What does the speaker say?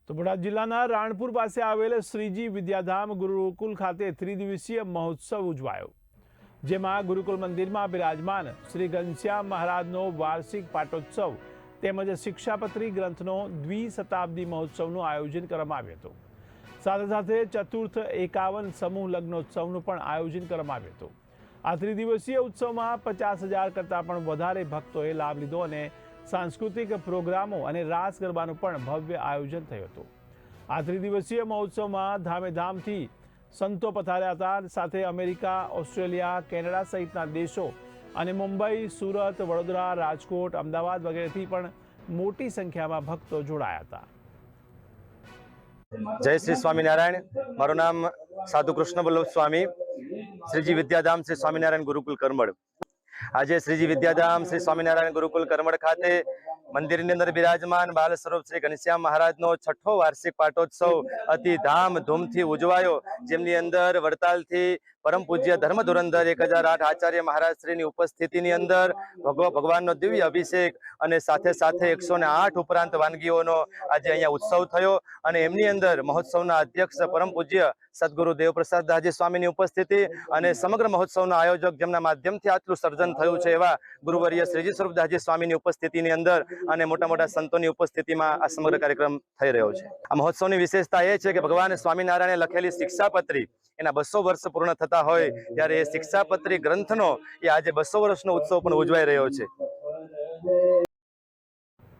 તો બોટાદ જિલ્લાના રાણપુર પાસે આવેલ શ્રીજી વિદ્યાધામ ગુરુકુલ ખાતે ત્રિદિવસીય મહોત્સવ ઉજવાયો, જેમાં ગુરુકુલ મંદિરમાં બિરાજમાન શ્રી ઘનશ્યામ મહારાજનો વાર્ષિક પાટોત્સવ તેમજ શિક્ષાપત્રી ગ્રંથનો દ્વિશતાબ્દી મહોત્સવનું આયોજન કરવામાં આવ્યું હતું। સાથે સાથે ચતુર્થ 51 સમૂહ લગ્નોત્સવનું પણ આયોજન કરવામાં આવ્યું હતું। આ ત્રિદિવસીય ઉત્સવમાં 50,000 કરતાં પણ વધારે ભક્તોએ લાભ લીધો અને सांस्कृतिक प्रोग्रामों और रास गरबाનું પણ ભવ્ય આયોજન થયું હતું। આ ત્રિદિવસીય મહોત્સવમાં ધામેધામથી સંતો પધાર્યા હતા। સાથે અમેરિકા, ઓસ્ટ્રેલિયા, કેનેડા સહિતના દેશો અને મુંબઈ, સુરત, વડોદરા, રાજકોટ, અમદાવાદ વગેરેથી પણ મોટી સંખ્યામાં ભક્તો જોડાયા હતા। जय श्री स्वामीनारायण। मारू नाम साधु कृष्ण वल्लभ स्वामी, श्रीजी विद्याधाम श्री स्वामीनारायण गुरुकुल करमड़। आज श्रीजी विद्याधाम श्री स्वामीनारायण गुरुकुल करमड़ खाते मंदिर अंदर विराजमान बाल स्वरूप श्री घनश्याम महाराज नो 6ठो वार्षिक पाटोत्सव अति धाम धूम थी उजवायो, जेमनी अंदर वड़ताल थी परम पूज्य धर्म धुरंधर 1008 आचार्य महाराज श्री उपस्थिति अंदर भगवान नो दिव्य अभिषेक और साथे साथे 108 उपरांत वानगीओनो आज अहींया उत्सव थयो। और एमनी अंदर महोत्सवना अध्यक्ष परम पूज्य सद्गुरु देवप्रसाद दासजी स्वामी उपस्थिति और समग्र महोत्सवना आयोजक जेमना माध्यमथी आटलुं सर्जन थयुं छे एवा गुरुवर्य श्रीजी स्वरूप दासजी स्वामी उपस्थिति अंदर और मोटा मोटा संतों उपस्थिति में आ समग्र कार्यक्रम थई रह्यो छे। आ महोत्सवनी विशेषता ए छे के भगवान स्वामीनारायणे लखेली शिक्षापत्री एना 200 वर्ष पूर्ण थता होय त्यारे ए शिक्षापत्री ग्रंथनो ए आज 200 वर्षनो उत्सव पण उजवाई रह्यो छे।